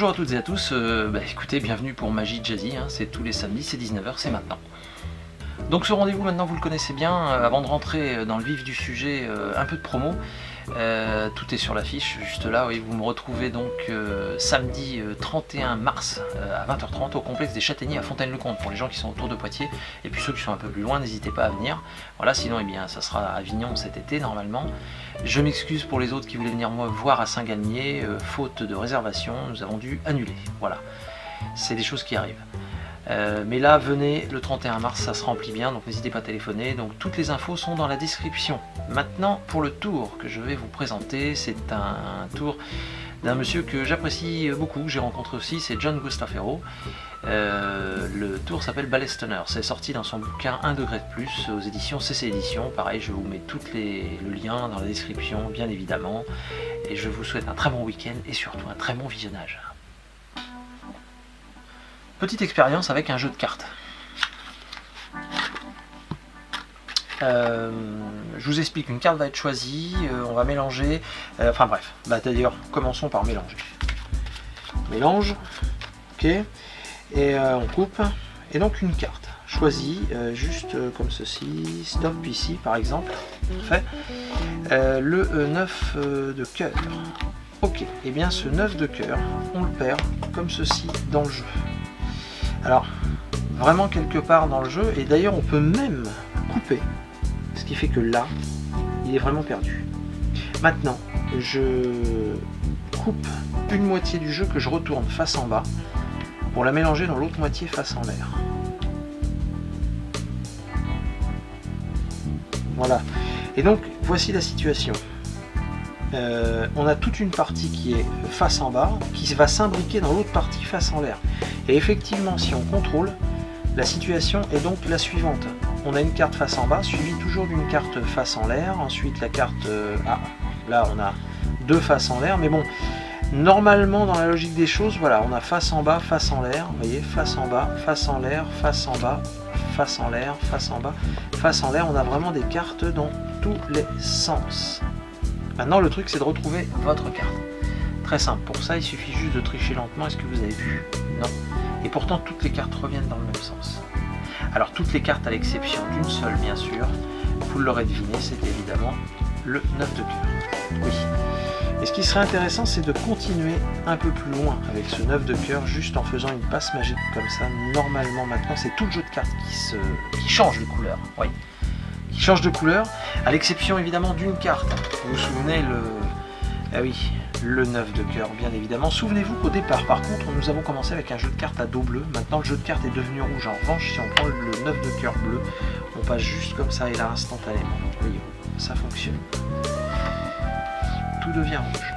Bonjour à toutes et à tous, écoutez, bienvenue pour Magie Jazzy, hein, c'est tous les samedis, c'est 19h, c'est maintenant. Donc ce rendez-vous maintenant vous le connaissez bien, avant de rentrer dans le vif du sujet, un peu de promo. Tout est sur l'affiche, juste là, oui, vous me retrouvez donc samedi 31 mars à 20h30 au complexe des Châtaigniers à Fontaine-le-Comte pour les gens qui sont autour de Poitiers, et puis ceux qui sont un peu plus loin, n'hésitez pas à venir. Voilà, sinon eh bien, ça sera à Avignon cet été normalement. Je m'excuse pour les autres qui voulaient venir me voir à Saint-Galmier, faute de réservation, nous avons dû annuler. Voilà, c'est des choses qui arrivent. Mais là, venez, le 31 mars, ça se remplit bien, donc n'hésitez pas à téléphoner. Donc toutes les infos sont dans la description. Maintenant, pour le tour que je vais vous présenter, c'est un tour d'un monsieur que j'apprécie beaucoup, que j'ai rencontré aussi, c'est John Gustafero. Le tour s'appelle Ballet-Stoner, c'est sorti dans son bouquin 1 degré de plus aux éditions CC Éditions. Pareil, je vous mets le lien dans la description, bien évidemment. Et je vous souhaite un très bon week-end et surtout un très bon visionnage. Petite expérience avec un jeu de cartes. Je vous explique, une carte va être choisie, on va mélanger, enfin bref, d'ailleurs commençons par mélanger. Mélange, ok, et on coupe, et donc une carte choisie, juste comme ceci, stop ici par exemple, fait, le 9 de cœur. Ok, et bien ce 9 de cœur, on le perd comme ceci dans le jeu. Alors, vraiment quelque part dans le jeu, et d'ailleurs on peut même couper, ce qui fait que là, il est vraiment perdu. Maintenant, je coupe une moitié du jeu que je retourne face en bas, pour la mélanger dans l'autre moitié face en l'air. Voilà, et donc voici la situation. On a toute une partie qui est face en bas, qui va s'imbriquer dans l'autre partie face en l'air. Et effectivement, si on contrôle, la situation est donc la suivante. On a une carte face en bas, suivie toujours d'une carte face en l'air. Ensuite, la carte... là, on a deux faces en l'air. Mais bon, normalement, dans la logique des choses, voilà, on a face en bas, face en l'air. Vous voyez, face en bas, face en l'air, face en bas, face en l'air, face en bas, face en l'air. On a vraiment des cartes dans tous les sens. Maintenant, le truc, c'est de retrouver votre carte. Très simple. Pour ça, il suffit juste de tricher lentement. Est-ce que vous avez vu? Non. Et pourtant, toutes les cartes reviennent dans le même sens. Alors, toutes les cartes, à l'exception d'une seule, bien sûr, vous l'aurez deviné, c'est évidemment le 9 de cœur. Oui. Et ce qui serait intéressant, c'est de continuer un peu plus loin avec ce 9 de cœur, juste en faisant une passe magique comme ça. Normalement, maintenant, c'est tout le jeu de cartes qui change de couleur. Oui. Qui change de couleur, à l'exception évidemment d'une carte. Vous vous souvenez le 9 de cœur, bien évidemment. Souvenez-vous qu'au départ, par contre, nous avons commencé avec un jeu de cartes à dos bleu. Maintenant, le jeu de cartes est devenu rouge. En revanche, si on prend le 9 de cœur bleu, on passe juste comme ça et là, instantanément. Voyez-vous, ça fonctionne. Tout devient rouge.